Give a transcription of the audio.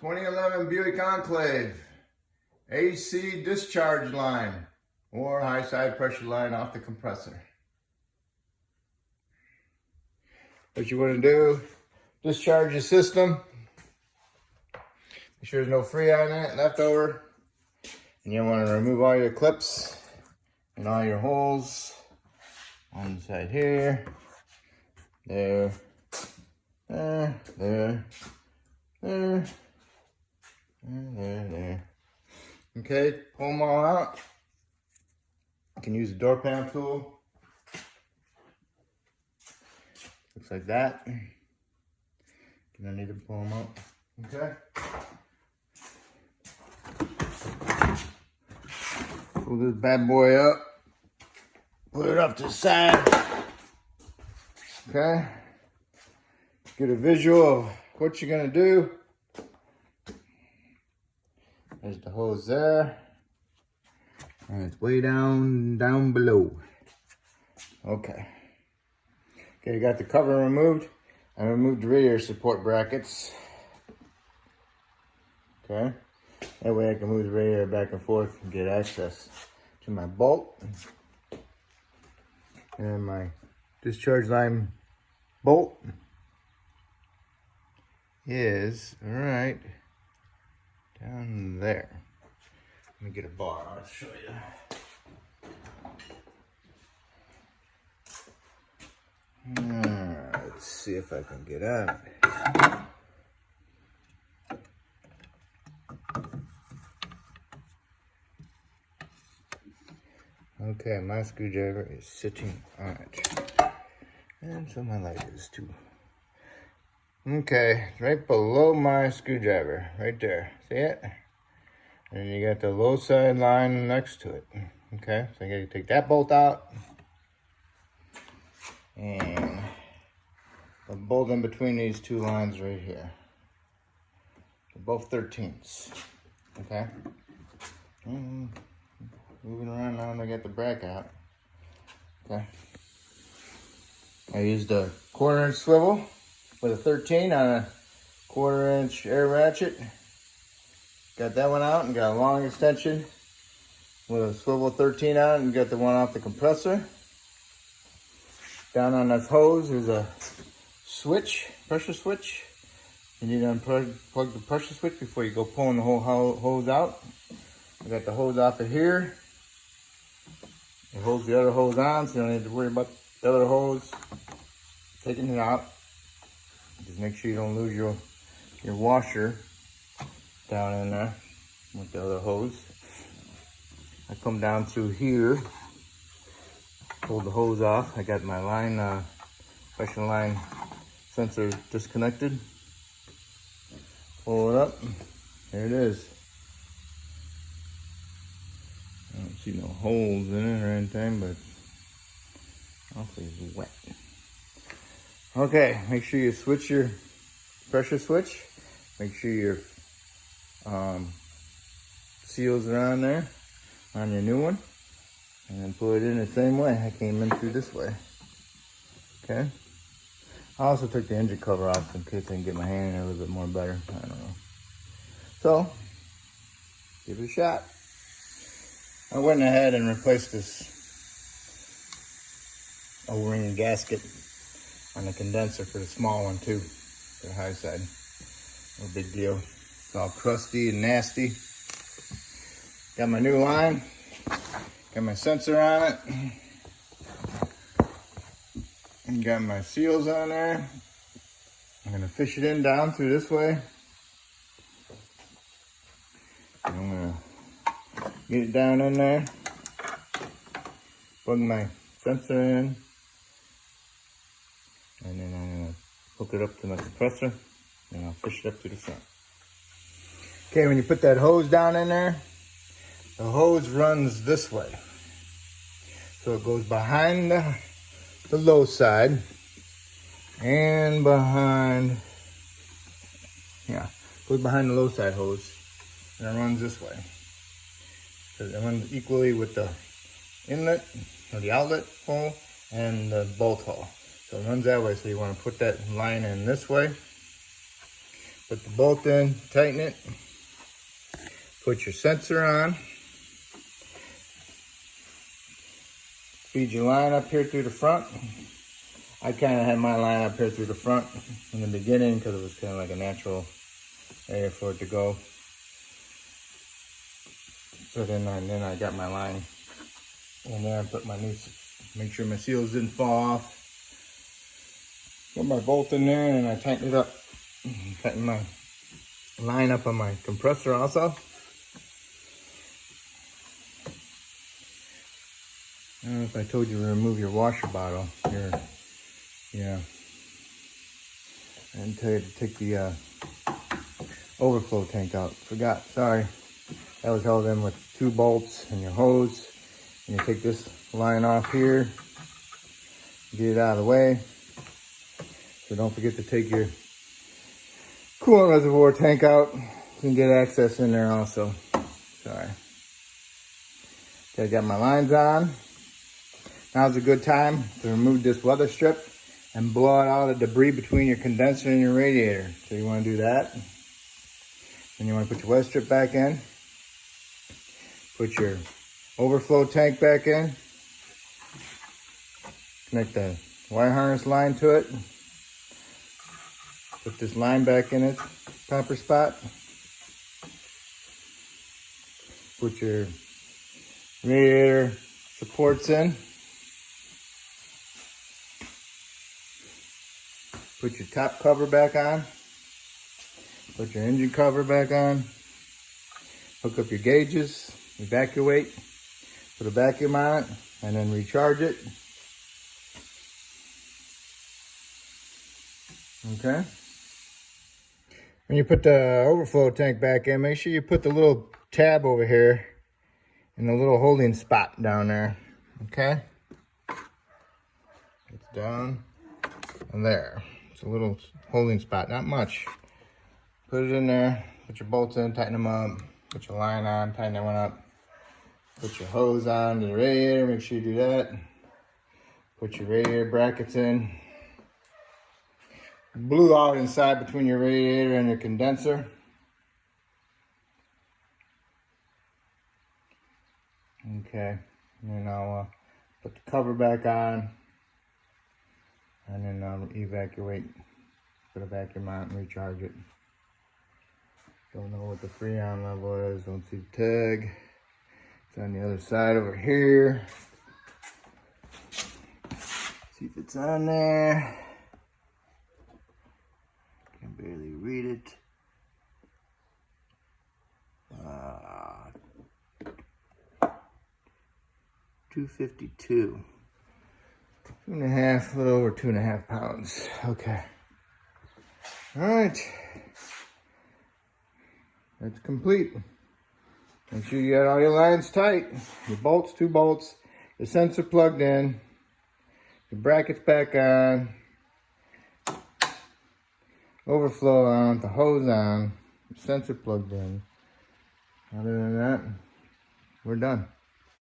2011 Buick Enclave AC discharge line or high side pressure line off the compressor. What you want to do, discharge the system. Make sure there's no freon in it left over. And you want to remove all your clips and all your holes on the side here. There. There. Okay, pull them all out. You can use a door panel tool. Looks like that. You don't need to pull them out. Okay. Pull this bad boy up. Put it up to the side. Okay. Get a visual of what you're gonna do. There's the hose there. And it's way down below. Okay. Okay, got the cover removed. I removed the radiator support brackets. Okay. That way I can move the radiator back and forth and get access to my bolt. And my discharge line bolt is right down there. Let me get a bar, I'll show you. Let's see if I can get out of it. Okay, my screwdriver is sitting on it. And so my light is too. Okay, right below my screwdriver, right there. See it? And you got the low side line next to it. Okay, so I gotta take that bolt out. And the bolt in between these two lines right here. They're both 13ths. Okay? Moving around now and I got the bracket out. Okay. I used a 1/4 inch swivel with a 13 on a 1/4 inch air ratchet. Got that one out and got a long extension with a swivel 13 on it and got the one off the compressor. Down on this hose is a switch, pressure switch. You need to unplug the pressure switch before you go pulling the whole hose out. I got the hose off of here. It holds the other hose on, so you don't need to worry about the other hose taking it out. Just make sure you don't lose your washer down in there with the other hose. I come down through here, pull the hose off. I got my line, pressure line sensor disconnected. Pull it up. There it is. I don't see no holes in it or anything, but awfully wet. Okay, make sure you switch your pressure switch. Make sure your seals are on there, on your new one. And then put it in the same way. I came in through this way. Okay. I also took the engine cover off in case I can get my hand in there a little bit more better. I don't know. So, give it a shot. I went ahead and replaced this O-ring gasket on the condenser for the small one too, for the high side. No big deal. It's all crusty and nasty. Got my new line. Got my sensor on it. And got my seals on there. I'm gonna fish it in down through this way. And I'm gonna get it down in there. Plug my sensor in. And then I'm gonna hook it up to my compressor. And I'll fish it up to the front. Okay, when you put that hose down in there, the hose runs this way. So it goes behind the low side and behind, goes behind the low side hose and it runs this way. So it runs equally with the inlet or the outlet hole and the bolt hole. So it runs that way, so you want to put that line in this way. Put the bolt in, tighten it. Put your sensor on. Feed your line up here through the front. I kind of had my line up here through the front in the beginning because it was kind of like a natural area for it to go. So then I got my line in there and put my new, make sure my seals didn't fall off. Put my bolt in there and I tighten it up. Tighten my line up on my compressor also. I don't know if I told you to remove your washer bottle. Yeah. I didn't tell you to take the overflow tank out. Forgot, sorry. That was held in with 2 bolts and your hose. And you take this line off here. Get it out of the way. So don't forget to take your coolant reservoir tank out. You can get access in there also. Sorry. Okay, I got my lines on. Now's a good time to remove this weather strip and blow out all the debris between your condenser and your radiator. So you want to do that. Then you want to put your weather strip back in. Put your overflow tank back in. Connect the wire harness line to it. Put this line back in its proper spot. Put your radiator supports in. Put your top cover back on. Put your engine cover back on. Hook up your gauges. Evacuate. Put a vacuum on it and then recharge it. Okay. When you put the overflow tank back in, make sure you put the little tab over here in the little holding spot down there. Okay. It's down and there. It's a little holding spot, not much. Put it in there, put your bolts in, tighten them up, put your line on, tighten that one up. Put your hose on to the radiator, make sure you do that. Put your radiator brackets in. Blew out inside between your radiator and your condenser. Okay, and then I'll put the cover back on. And then I'll evacuate, put a vacuum on it and recharge it. Don't know what the freon level is, don't see the tag. It's on the other side over here. See if it's on there. Can barely read it. 252. 2.5, a little over 2.5 pounds. Okay. All right. That's complete. Make sure you got all your lines tight. Your bolts, 2 bolts. The sensor plugged in. Your brackets back on. Overflow on. The hose on. The sensor plugged in. Other than that, we're done.